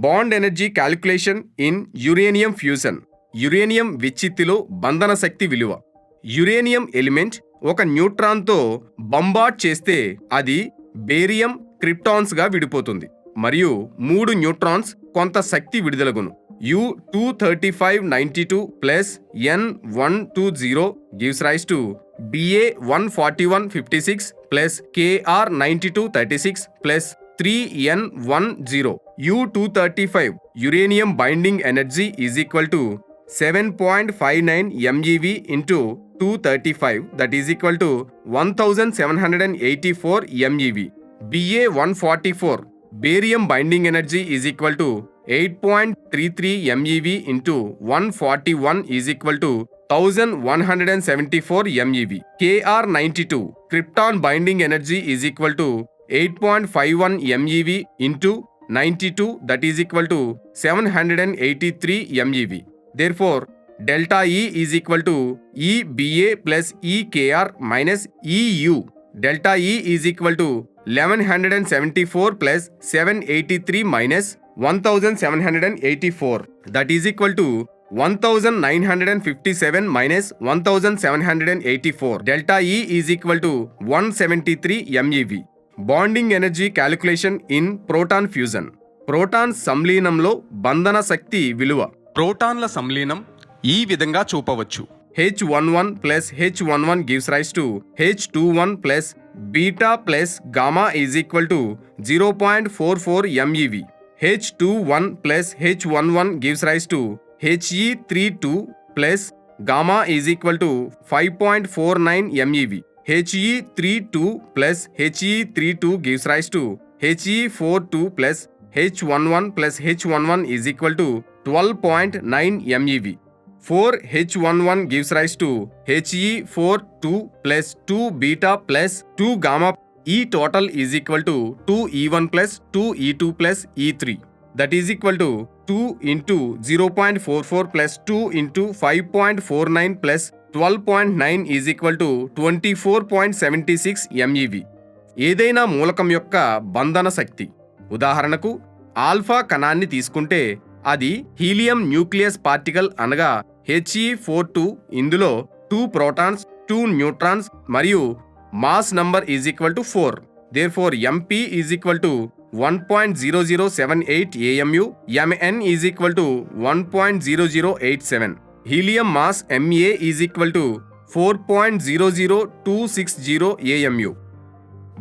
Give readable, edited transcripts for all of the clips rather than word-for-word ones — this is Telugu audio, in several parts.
Bond energy calculation in uranium fusion. Uranium విచ్చిత్తిలో బంధన శక్తి విలువ. యురేనియం ఎలిమెంట్ ఒక న్యూట్రాన్తో బంబార్డ్ చేస్తే అది బేరియం క్రిప్టాన్స్గా విడిపోతుంది మరియు 3 న్యూట్రాన్స్ కొంత శక్తి విడుదలగును. U23592 plus N120 gives rise to Ba14156 plus Kr9236 plus 3N10. U235 uranium binding energy is equal to 7.59 MeV into 235, that is equal to 1784 MeV. Ba144 barium binding energy is equal to 8.33 MeV into 141 is equal to 1174 MeV. Kr92 krypton binding energy is equal to 8.51 MeV into 92, that is equal to 783 MeV. Therefore, delta E is equal to EBA plus EKR minus EU. Delta E is equal to 1174 plus 783 minus 1784, that is equal to 1957 minus 1784. Delta E is equal to 173 MeV. Binding energy calculation in proton fusion. Proton సంలీనంలో బంధన శక్తి విలువ. ప్రోటాన్ల సంలీనం ఈ విధంగా చూపవచ్చు. H11 plus H11 gives rise to H21 plus beta plus gamma is equal to 0.44 MeV. H21 plus H11 gives rise to He32 plus gamma is equal to 5.49 MeV. He32 plus He32 gives rise to He42 plus H11 plus H11 is equal to 12.9 MeV. 4H11 gives rise to He42 plus 2 beta plus 2 gamma. E total is equal to 2E1 plus 2E2 plus E3, that is equal to 2 into 0.44 plus 2 into 5.49 plus 12.9 is equal to 24.76 MeV. ఏదైనా మూలకం యొక్క బంధన శక్తి. ఉదాహరణకు ఆల్ఫా కణాన్ని తీసుకుంటే అది హీలియం న్యూక్లియస్ పార్టికల్ అనగా He42. ఇందులో 2 ప్రోటాన్స్ 2 న్యూట్రాన్స్ మరియు mass number is equal to 4. Therefore MP is equal to 1.0078 AMU, Mn is equal to 1.0087. Helium mass Ma is equal to 4.00260 AMU.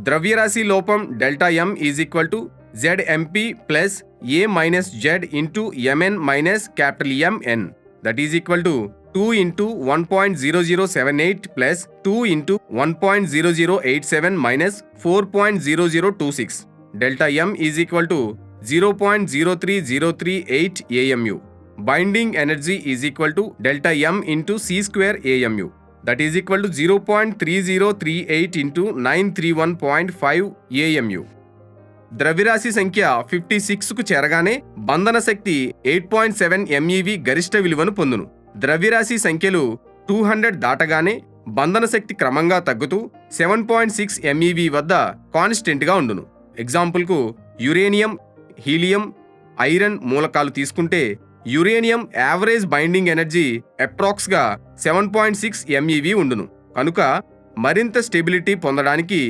ద్రవ్యరాశి లోపం delta M is equal to ZMP plus A minus Z into Mn minus Mn, that is equal to 2 into 1.0078 plus 2 into 1.0087 minus 4.0026. Delta M is equal to 0.03038 AMU. Binding energy is equal to delta M into C square AMU, that is equal to 0.3038 into 931.5 AMU. ద్రవ్యరాశి సంఖ్య 56కు చేరగానే బంధన శక్తి 8.7 MeV గరిష్ట విలువను పొందును. ద్రవ్యరాశి సంఖ్యలు 200 దాటగానే బంధన శక్తి క్రమంగా తగ్గుతూ 7.6 MeV వద్ద కాన్స్టెంట్గా ఉండును. ఎగ్జాంపుల్కు యురేనియం, హీలియం, ఐరన్ మూలకాలు తీసుకుంటే యురేనియం యావరేజ్ బైండింగ్ ఎనర్జీ అప్రాక్స్గా 7.6 MeV ఉండును. కనుక మరింత స్టెబిలిటీ పొందడానికి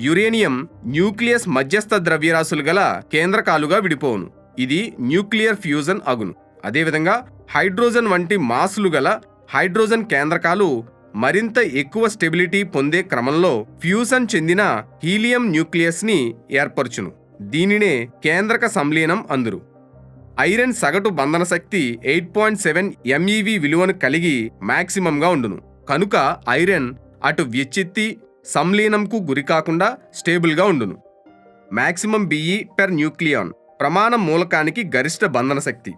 యురేనియం న్యూక్లియస్ మధ్యస్థ ద్రవ్యరాశులు గల కేంద్రకాలుగా విడిపోవును. ఇది న్యూక్లియర్ ఫ్యూజన్ అగును. అదేవిధంగా హైడ్రోజన్ వంటి మాసులు గల హైడ్రోజన్ కేంద్రకాలు మరింత ఎక్కువ స్టెబిలిటీ పొందే క్రమంలో ఫ్యూజన్ చెందిన హీలియం న్యూక్లియస్ ని ఏర్పరచును. దీనినే కేంద్రక సంలీనం అందురు. ఐరన్ సగటు బంధన శక్తి 8.7 MeV విలువను కలిగి మాక్సిమంగా ఉండును. కనుక ఐరన్ అటు వ్యుత్పత్తి సంలీనంకు గురికాకుండా స్టేబుల్గా ఉండును. మాక్సిమం Be పెర్ న్యూక్లియాన్ ప్రమాణ మూలకానికి గరిష్ట బంధన శక్తి.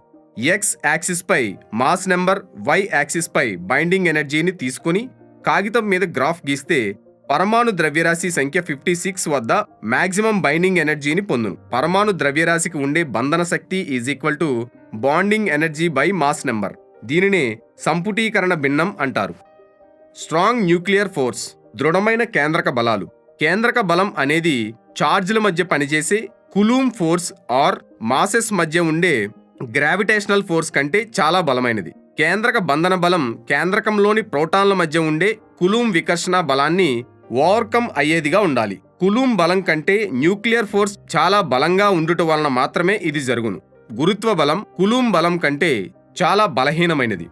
X యాక్సిస్ పై మాస్ నెంబర్, Y యాక్సిస్ పై బైండింగ్ ఎనర్జీని తీసుకుని కాగితం మీద గ్రాఫ్ గీస్తే పరమాణు ద్రవ్యరాశి సంఖ్య 56 వద్ద మాక్సిమం బైండింగ్ ఎనర్జీని పొందును. పరమాణు ద్రవ్యరాశికి ఉండే బంధన శక్తి is equal to bonding energy by mass number. దీనినే సంపుటీకరణ భిన్నం అంటారు. Strong nuclear force. దృఢమైన కేంద్రక బలాలు. కేంద్రక బలం అనేది ఛార్జీల మధ్య పనిచేసే కులూమ్ ఫోర్స్ ఆర్ మాసెస్ మధ్య ఉండే గ్రావిటేషనల్ ఫోర్స్ కంటే చాలా బలమైనది. కేంద్రక బంధన బలం కేంద్రకంలోని ప్రోటాన్ల మధ్య ఉండే కులూమ్ వికర్షణ బలాన్ని ఓవర్కమ్ అయ్యేదిగా ఉండాలి. కులూమ్ బలం కంటే న్యూక్లియర్ ఫోర్స్ చాలా బలంగా ఉండుట వలన మాత్రమే ఇది జరుగును. గురుత్వ బలం కులూమ్ బలం కంటే చాలా బలహీనమైనది.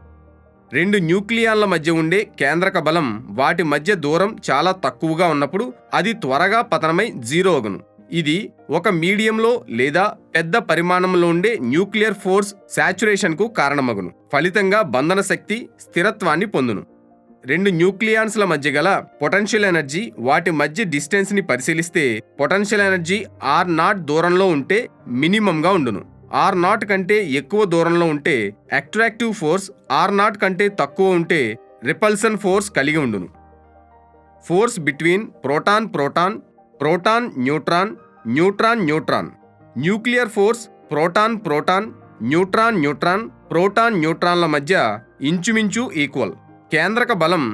రెండు న్యూక్లియాన్ల మధ్య ఉండే కేంద్రక బలం వాటి మధ్య దూరం చాలా తక్కువగా ఉన్నప్పుడు అది త్వరగా పతనమై జీరో అగును. ఇది ఒక మీడియంలో లేదా పెద్ద పరిమాణంలో ఉండే న్యూక్లియర్ ఫోర్స్ సాచురేషన్కు కారణమగును. ఫలితంగా బంధన శక్తి స్థిరత్వాన్ని పొందును. రెండు న్యూక్లియాన్స్ల మధ్య గల పొటెన్షియల్ ఎనర్జీ వాటి మధ్య డిస్టెన్స్ ని పరిశీలిస్తే పొటెన్షియల్ ఎనర్జీ R0 దూరంలో ఉంటే మినిమంగా ఉండును. R0 కంటే ఎక్కువ దూరంలో ఉంటే అట్రాక్టివ్ ఫోర్స్, R0 కంటే తక్కువ ఉంటే రిపల్సన్ ఫోర్స్ కలిగి ఉండును. Force between proton proton, proton neutron, neutron neutron. Nuclear force proton proton, neutron neutron, proton న్యూట్రాన్ల మధ్య ఇంచుమించు ఈక్వల్. కేంద్రక బలం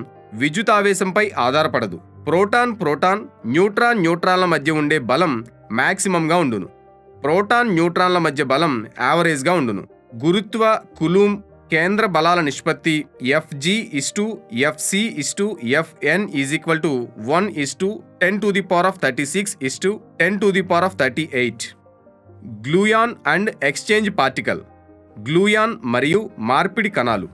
విద్యుతావేశంపై ఆధారపడదు. ప్రోటాన్ ప్రోటాన్, న్యూట్రాన్ న్యూట్రాన్ల మధ్య ఉండే బలం మ్యాక్సిమంగా ఉండును. ప్రోటాన్ న్యూట్రాన్ల మధ్య బలం యావరేజ్గా ఉండును. గురుత్వ కులూమ్ కేంద్ర బలాల నిష్పత్తి FG:FC:FN = 1:10⁻36:10⁻38. Gluon and exchange particle. Gluon మరియు మార్పిడి కణాలు.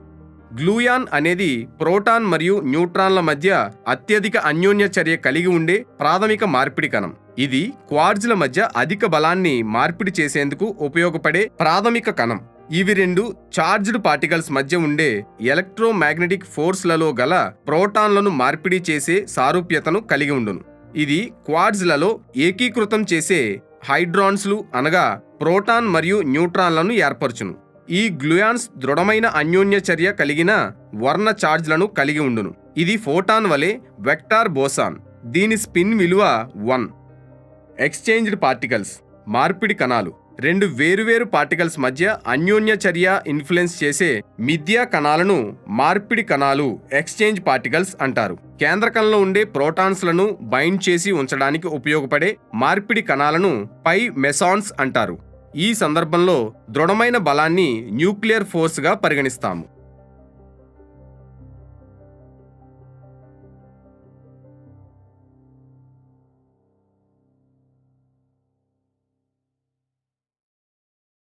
గ్లూయాన్ అనేది ప్రోటాన్ మరియు న్యూట్రాన్ల మధ్య అత్యధిక అన్యోన్య చర్య కలిగి ఉండే ప్రాథమిక మార్పిడి కణం. ఇది క్వార్ట్జ్ల మధ్య అధిక బలాన్ని మార్పిడి చేసేందుకు ఉపయోగపడే ప్రాథమిక కణం. ఇవి రెండు చార్జ్డ్ పార్టికల్స్ మధ్య ఉండే ఎలక్ట్రోమాగ్నెటిక్ ఫోర్స్లలో గల ప్రోటాన్లను మార్పిడి చేసే సారూప్యతను కలిగి ఉండును. ఇది క్వార్ట్జ్లలో ఏకీకృతం చేసే హైడ్రాన్స్లు అనగా ప్రోటాన్ మరియు న్యూట్రాన్లను ఏర్పరచును. ఈ గ్లూయాన్స్ దృఢమైన అన్యోన్య చర్య కలిగిన వర్ణ ఛార్జ్లను కలిగి ఉండును. ఇది ఫోటాన్ వలె వెక్టార్ బోసాన్. దీని స్పిన్ విలువ 1. Exchanged particles. మార్పిడి కణాలు. రెండు వేరువేరు పార్టికల్స్ మధ్య అన్యోన్య చర్య ఇన్ఫ్లుయెన్స్ చేసే మిథ్యా కణాలను మార్పిడి కణాలు, ఎక్స్చేంజ్ పార్టికల్స్ అంటారు. కేంద్రకంలో ఉండే ప్రోటాన్స్లను బైండ్ చేసి ఉంచడానికి ఉపయోగపడే మార్పిడి కణాలను పై మెసాన్స్ అంటారు. ఈ సందర్భంలో దృఢమైన బలాన్ని న్యూక్లియర్ ఫోర్స్గా పరిగణిస్తాము.